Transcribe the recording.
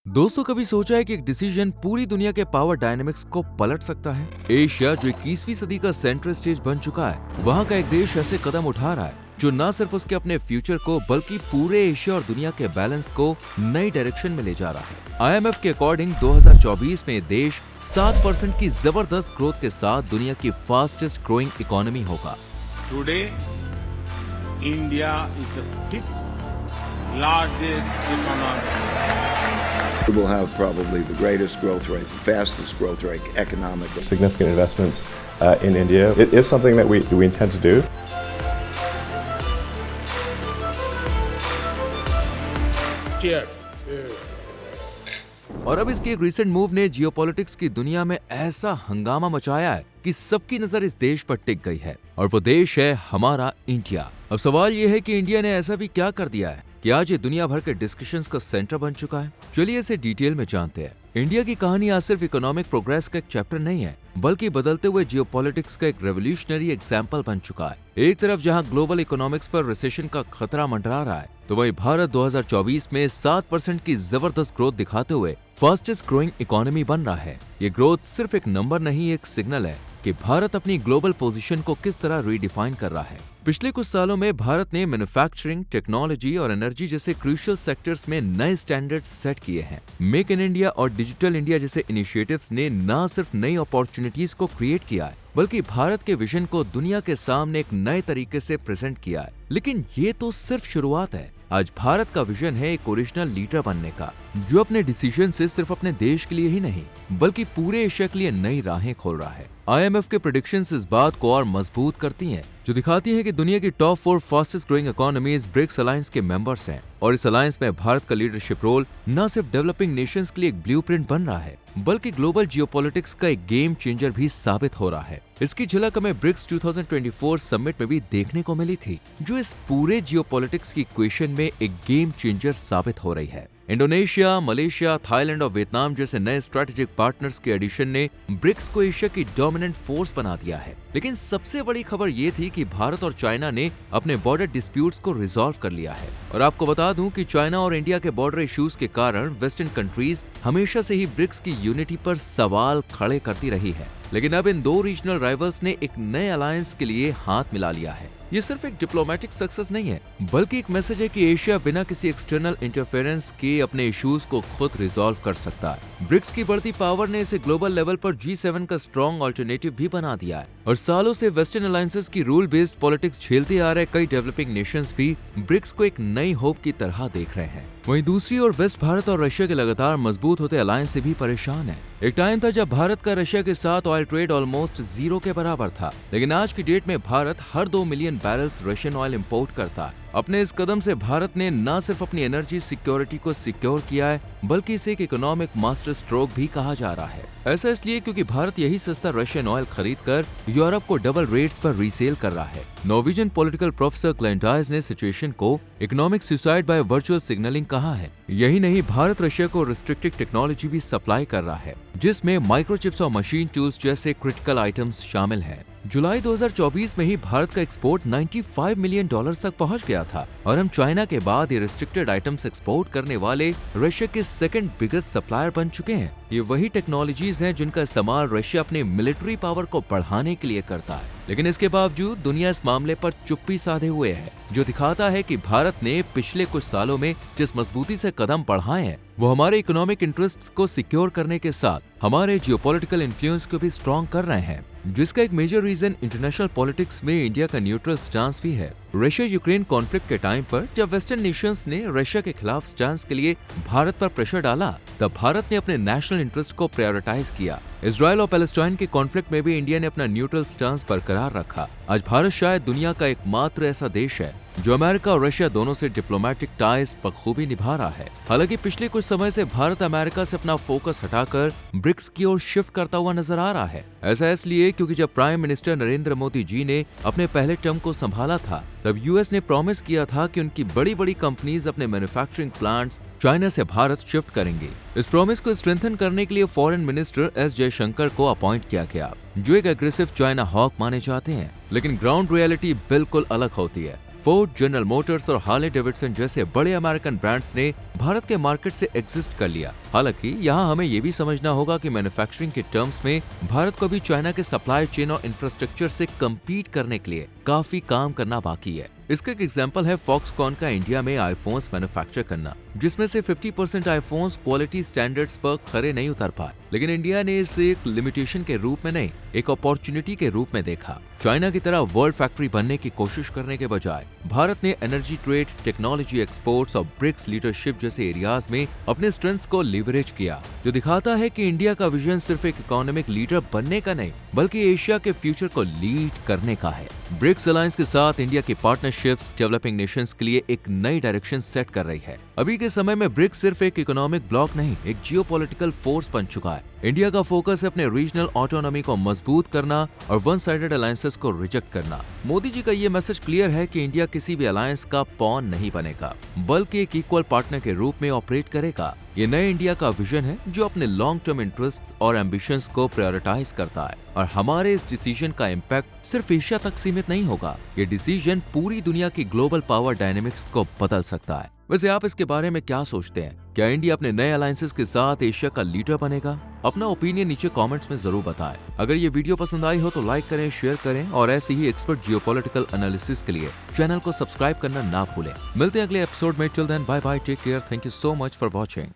दोस्तों, कभी सोचा है कि एक डिसीजन पूरी दुनिया के पावर डायनेमिक्स को पलट सकता है। एशिया, जो 21वीं सदी का सेंट्रल स्टेज बन चुका है, वहाँ का एक देश ऐसे कदम उठा रहा है जो न सिर्फ उसके अपने फ्यूचर को बल्कि पूरे एशिया और दुनिया के बैलेंस को नई डायरेक्शन में ले जा रहा है। IMF के अकॉर्डिंग 2024 में देश 7% की जबरदस्त ग्रोथ के साथ दुनिया की फास्टेस्ट ग्रोइंग इकोनॉमी होगा। Today, India is the fifth largest economy. We will have probably the greatest growth rate, the fastest growth rate economically. Significant investments in India. It is something that we intend to do. Cheers. और अब इसके एक recent move ने geopolitics की दुनिया में ऐसा हंगामा मचाया है कि सबकी नजर इस देश पर टिक गई है, और वो देश है हमारा इंडिया। अब सवाल ये है कि इंडिया ने ऐसा भी क्या कर दिया है कि आज ये दुनिया भर के डिस्कशंस का सेंटर बन चुका है। चलिए इसे डिटेल में जानते हैं। इंडिया की कहानी आज सिर्फ इकोनॉमिक प्रोग्रेस का एक चैप्टर नहीं है, बल्कि बदलते हुए जियोपॉलिटिक्स का एक रेवोल्यूशनरी एग्जाम्पल बन चुका है। एक तरफ जहां ग्लोबल इकोनॉमिक्स पर रिसेशन का खतरा मंडरा रहा है, तो वहीं भारत 2024 में 7% की जबरदस्त ग्रोथ दिखाते हुए फास्टेस्ट ग्रोइंग इकोनॉमी बन रहा है। ये ग्रोथ सिर्फ एक नंबर नहीं, एक सिग्नल है कि भारत अपनी ग्लोबल पोजीशन को किस तरह रीडिफाइन कर रहा है। पिछले कुछ सालों में भारत ने मैन्युफैक्चरिंग, टेक्नोलॉजी और एनर्जी जैसे क्रूशियल सेक्टर्स में नए स्टैंडर्ड्स सेट किए हैं। मेक इन इंडिया और डिजिटल इंडिया जैसे इनिशिएटिव्स ने न सिर्फ नई अपॉर्चुनिटीज को क्रिएट किया है, बल्कि भारत के विजन को दुनिया के सामने एक नए तरीके से प्रेजेंट किया है। लेकिन ये तो सिर्फ शुरुआत है। आज भारत का विजन है एक ओरिजिनल लीडर बनने का, जो अपने डिसीजन से सिर्फ अपने देश के लिए ही नहीं, बल्कि पूरे एशिया के लिए नई राहें खोल रहा है। IMF के प्रेडिक्शंस इस बात को और मजबूत करती हैं, जो दिखाती है कि दुनिया की top 4 fastest growing economies BRICS alliance के मेंबर्स हैं, और इस अलायंस में भारत का लीडरशिप रोल न सिर्फ डेवलपिंग नेशंस के लिए एक ब्लूप्रिंट बन रहा है, बल्कि ग्लोबल जियोपॉलिटिक्स का एक गेम चेंजर भी साबित हो रहा है। इसकी झलक हमें ब्रिक्स 2024 समिट में भी देखने को मिली थी, जो इस पूरे जियोपॉलिटिक्स की इक्वेशन में एक गेम चेंजर साबित हो रही है। इंडोनेशिया, मलेशिया, थाईलैंड और वियतनाम जैसे नए स्ट्रेटेजिक पार्टनर्स के एडिशन ने ब्रिक्स को एशिया की डोमिनेंट फोर्स बना दिया है। लेकिन सबसे बड़ी खबर ये थी कि भारत और चाइना ने अपने बॉर्डर डिस्प्यूट्स को रिजॉल्व कर लिया है। और आपको बता दूं कि चाइना और इंडिया के बॉर्डर इश्यूज के कारण वेस्टर्न कंट्रीज हमेशा से ही ब्रिक्स की यूनिटी पर सवाल खड़े करती रही है। लेकिन अब इन दो रीजनल राइवल्स ने एक नए अलायंस के लिए हाथ मिला लिया है। ये सिर्फ एक डिप्लोमेटिक सक्सेस नहीं है, बल्कि एक मैसेज है कि एशिया बिना किसी एक्सटर्नल इंटरफेरेंस के अपने इश्यूज को खुद रिजॉल्व कर सकता है। ब्रिक्स की बढ़ती पावर ने इसे ग्लोबल लेवल पर G7 का स्ट्रॉन्ग अल्टरनेटिव भी बना दिया है, और सालों से वेस्टर्न अलायंसेस की रूल बेस्ड पॉलिटिक्स झेलते आ रहे कई डेवलपिंग नेशंस भी ब्रिक्स को एक नई होप की तरह देख रहे हैं। वहीं दूसरी ओर वेस्ट भारत और रशिया के लगातार मजबूत होते अलायंस से भी परेशान है। एक टाइम था जब भारत का रशिया के साथ ऑयल ट्रेड ऑलमोस्ट जीरो के बराबर था, लेकिन आज की डेट में भारत हर 2 million barrels Russian oil import करता है। अपने इस कदम से भारत ने न सिर्फ अपनी एनर्जी सिक्योरिटी को सिक्योर किया है, बल्कि इसे एक इकोनॉमिक मास्टर स्ट्रोक भी कहा जा रहा है। ऐसा इसलिए क्योंकि भारत यही सस्ता रशियन ऑयल खरीदकर यूरोप को डबल रेट्स पर रीसेल कर रहा है। नॉर्वेजियन पॉलिटिकल प्रोफेसर क्लेंटाइज ने सिचुएशन को economic suicide bye virtual signalling कहा है। यही नहीं, भारत रशिया को रिस्ट्रिक्टेड टेक्नोलॉजी भी सप्लाई कर रहा है, जिसमें माइक्रोचिप्स और मशीन टूल्स जैसे क्रिटिकल आइटम्स शामिल हैं। जुलाई 2024 में ही भारत का एक्सपोर्ट $95 मिलियन तक पहुंच गया था, और हम चाइना के बाद ये रिस्ट्रिक्टेड आइटम्स एक्सपोर्ट करने वाले रशिया के सेकंड बिगेस्ट सप्लायर बन चुके हैं। ये वही टेक्नोलॉजीज हैं जिनका इस्तेमाल रशिया अपने मिलिट्री पावर को बढ़ाने के लिए करता है। लेकिन इसके बावजूद दुनिया इस मामले पर चुप्पी साधे हुए है, जो दिखाता है कि भारत ने पिछले कुछ सालों में जिस मजबूती से कदम बढ़ाए हैं, वो हमारे इकोनॉमिक इंटरेस्ट्स को सिक्योर करने के साथ हमारे जियोपॉलिटिकल इन्फ्लुएंस को भी स्ट्रॉन्ग कर रहे हैं, जिसका एक मेजर रीजन इंटरनेशनल पॉलिटिक्स में इंडिया का न्यूट्रल स्टांस भी है। रशिया यूक्रेन कॉन्फ्लिक्ट के टाइम पर जब वेस्टर्न नेशंस ने रशिया के खिलाफ स्टांस के लिए भारत पर प्रेशर डाला, तब भारत ने अपने नेशनल इंटरेस्ट को प्रायोरिटाइज किया। इजराइल और पैलेस्टाइन के कॉन्फ्लिक्ट में भी इंडिया ने अपना न्यूट्रल स्टांस बरकरार रखा। आज भारत शायद दुनिया का एकमात्र ऐसा देश है जो अमेरिका और रशिया दोनों से डिप्लोमेटिक टाइज बखूबी निभा रहा है। हालांकि पिछले कुछ समय से भारत अमेरिका से अपना फोकस हटाकर ब्रिक्स की ओर शिफ्ट करता हुआ नजर आ रहा है। ऐसा इसलिए क्योंकि जब प्राइम मिनिस्टर नरेंद्र मोदी जी ने अपने पहले टर्म को संभाला था, तब यूएस ने प्रॉमिस किया था कि उनकी बड़ी बड़ी कंपनीज अपने मैन्युफैक्चरिंग प्लांट्स चाइना से भारत शिफ्ट करेंगे। इस प्रॉमिस को स्ट्रेंथन करने के लिए फॉरेन मिनिस्टर एस जयशंकर को अपॉइंट किया गया, जो एक एग्रेसिव चाइना हॉक माने जाते हैं। लेकिन ग्राउंड रियलिटी बिल्कुल अलग होती है। फोर्ड, जनरल मोटर्स और हार्ले डेविडसन जैसे बड़े अमेरिकन ब्रांड्स ने भारत के मार्केट से एग्जिस्ट कर लिया। हालांकि यहाँ हमें ये भी समझना होगा कि मैन्युफैक्चरिंग के टर्म्स में भारत को भी चाइना के सप्लाई चेन और इंफ्रास्ट्रक्चर से कम्पीट करने के लिए काफी काम करना बाकी है। इसका एक एग्जांपल है फॉक्सकॉन का इंडिया में आईफोन्स मैन्युफैक्चर करना, जिसमें से 50% आईफोन्स क्वालिटी स्टैंडर्ड्स पर खरे नहीं उतर पाए। लेकिन इंडिया ने इसे एक लिमिटेशन के रूप में नहीं, एक अपॉर्चुनिटी के रूप में देखा। चाइना की तरह वर्ल्ड फैक्ट्री बनने की कोशिश करने के बजाय भारत ने एनर्जी ट्रेड, टेक्नोलॉजी एक्सपोर्ट्स और ब्रिक्स लीडरशिप जैसे एरियाज में अपने स्ट्रेंथ्स को लीवरेज किया, जो दिखाता है कि इंडिया का विजन सिर्फ एक इकोनॉमिक लीडर बनने का नहीं, बल्कि एशिया के फ्यूचर को लीड करने का है। ब्रिक्स अलायंस के साथ इंडिया की पार्टनरशिप्स डेवलपिंग नेशंस के लिए एक नई डायरेक्शन सेट कर रही है। अभी के समय में ब्रिक्स सिर्फ एक इकोनॉमिक ब्लॉक नहीं, एक जियोपॉलिटिकल फोर्स बन चुका है। इंडिया का फोकस है अपने रीजनल ऑटोनॉमी को मजबूत करना और वन साइडेड अलायंसेस को रिजेक्ट करना। मोदी जी का ये मैसेज क्लियर है कि इंडिया किसी भी अलायंस का पॉन नहीं बनेगा, बल्कि एक इक्वल पार्टनर के रूप में ऑपरेट करेगा। ये नए इंडिया का विजन है जो अपने लॉन्ग टर्म इंटरेस्ट्स और एम्बिशंस को प्रायोरिटाइज करता है। और हमारे इस डिसीजन का इम्पैक्ट सिर्फ एशिया तक सीमित नहीं होगा, ये डिसीजन पूरी दुनिया की ग्लोबल पावर डायनेमिक्स को बदल सकता है। वैसे आप इसके बारे में क्या सोचते हैं? क्या इंडिया अपने नए अलायंसेस के साथ एशिया का लीडर बनेगा? अपना ओपिनियन नीचे कमेंट्स में जरूर बताएं। अगर ये वीडियो पसंद आई हो तो लाइक करें, शेयर करें और ऐसे ही एक्सपर्ट जियोपॉलिटिकल एनालिसिस के लिए चैनल को सब्सक्राइब करना ना भूलें। मिलते हैं अगले एपिसोड में। Till then bye bye, take care, thank you so much for watching.